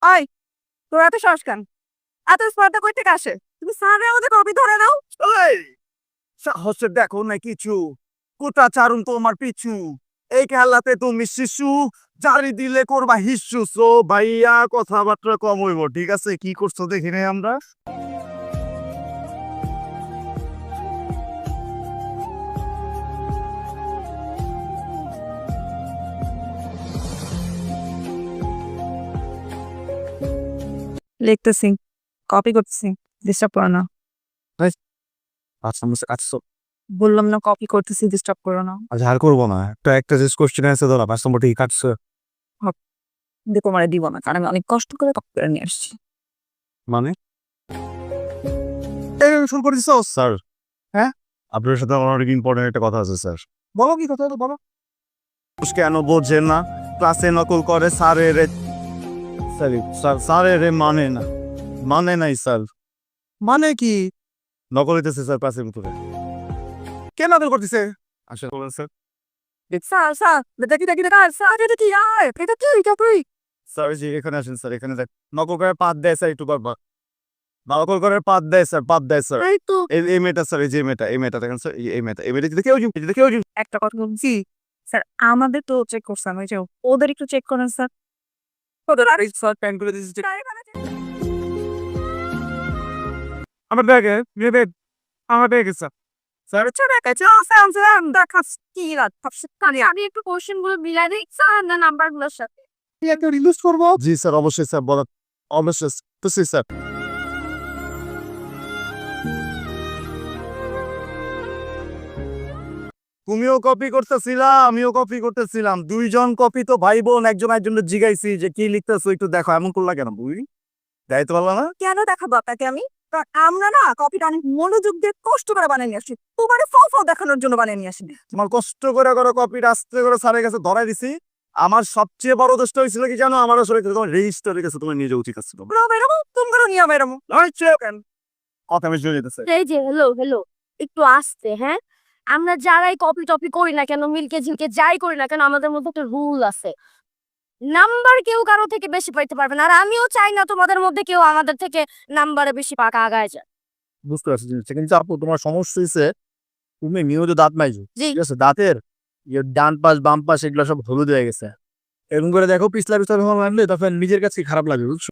আয়, তোর এত সাহস কেন? এত স্পর্ধা কই থেকে আসে? তুমি স্যারের মধ্যে কপি ধরে নাও। এই সাহসে দেখো না কিছু, কোটা চারুন তোমার পিছু, এই খেলাতে তুমি শিশু, জারি দিলে করবা হিসু। সো ভাইয়া কথাবার্তা কম হইব, ঠিক আছে? কি করছো দেখি নাই আমরা। লিখতেছি, কপি করতেছি, ডিস্টার্ব করো না। আচ্ছা আমরা কাটছো। বললাম না কপি করতেছি, ডিস্টার্ব করো না। আচ্ছা আর করবো না, একটা যে কোশ্চেন আছে ধরা 5 নম্বর ঠিক কাটছো। দেখো মানে দিব না, কারণ আমি অনেক কষ্ট করে কপি করে নিয়ে আসছি। মানে এই শুরু করে দিছো স্যার? হ্যাঁ, আপনার সাথে আমার অনেক ইম্পর্টেন্ট একটা কথা আছে স্যার। বলো কি কথা, বলো। কেন বোঝে না, ক্লাসে নকল করে স্যারের, স্যারের মানে না, মানে নাই স্যার। মানে কি? নকল হইতেছে স্যার ক্লাসের ভিতরে। কে নকল করতেছে? আচ্ছা বলেন স্যার। স্যার স্যার, দেখি দেখি দেখা, স্যার এটা কি? আয় এটা কি? এটা কি? স্যার জি এখানে আসেন স্যার, এখানে দেখ। নকল করে পাত দেয় স্যার, একটু বারবার নকল করে পাত দেয় স্যার, পাত দেয় স্যার। এই তো এই মেয়েটা স্যার, এই যে মেয়েটা, এই মেয়েটা দেখেন স্যার, এই মেয়েটা, এই মেয়েটা যদি কেউ যদি কেউ একটা কথা বলছি স্যার, আমাদের তো চেক করছেন, ওই যে ওদের একটু চেক করেন স্যার। ওদের আর স্যার প্যান করে দিয়েছে আমার ব্যাগে, আমার ব্যাগে স্যার। স্যার আমি একটু কোশ্চেন গুলো মিলাই দিই স্যার, না নাম্বার গুলোর সাথে। একটা রিলিজ করবো। জি স্যার অবশ্যই স্যার, বলেন। অবশ্যই তো স্যার। তুমিও কপি করতেছিলা, আমিও কপি করতেছিলাম, দুইজন কপি তো ভাই বোন, একজন একজনের জিগাইছি যে কি লিখতেছো একটু দেখো, এমন করলা কেন বুঝি? যাইতে পারলা না? কেন দেখাবো আপনাকে আমি? কারণ আমরা না কপিটা অনেক মনোযোগ দিয়ে কষ্ট করে বানিয়ে নিয়ে আসি, তোমার ফল দেখানোর জন্য বানিয়ে নিয়ে আসিনি। তোমার কষ্ট করে করো কপিটা, আস্তে করে স্যারের কাছে ধরাই দিছি। আমার সবচেয়ে বড় দোষটা হয়েছিল কি জানো? আমার আসলে তোমার রেজিস্টারের কাছে তোমার নিয়ে যাওয়া উচিত ছিল। তোমার নিয়ম এরকম। কথা বেশি হয়ে যেতেছে। এই যে হ্যালো হ্যালো, একটু আস্তে। হ্যাঁ, আমরা যারাই কপি টপি করি না কেন, মিলকে ঝিলকে যাই করি না কেন, আমাদের মধ্যে একটা রুল আছে, নাম্বার কেউ কারো থেকে বেশি পাইতে পারবে না। আর আমিও চাই না তোমাদের মধ্যে কেউ আমাদের থেকে নাম্বারে বেশি পাকা আগায় যায়। বুঝতে পারছি জিনিসটা, কিন্তু আপু তোমার সমস্যা হয়েছে তুমি নিয়মিত দাঁত মাইজো, জি। ঠিক আছে? দাঁতের ডান পাশ বাম পাশ এগুলো সব হলুদ হয়ে গেছে। এরকম করে দেখো, পিছলা পিছলা যখন মারলে তখন নিজের কাছে খারাপ লাগে, বুঝছো?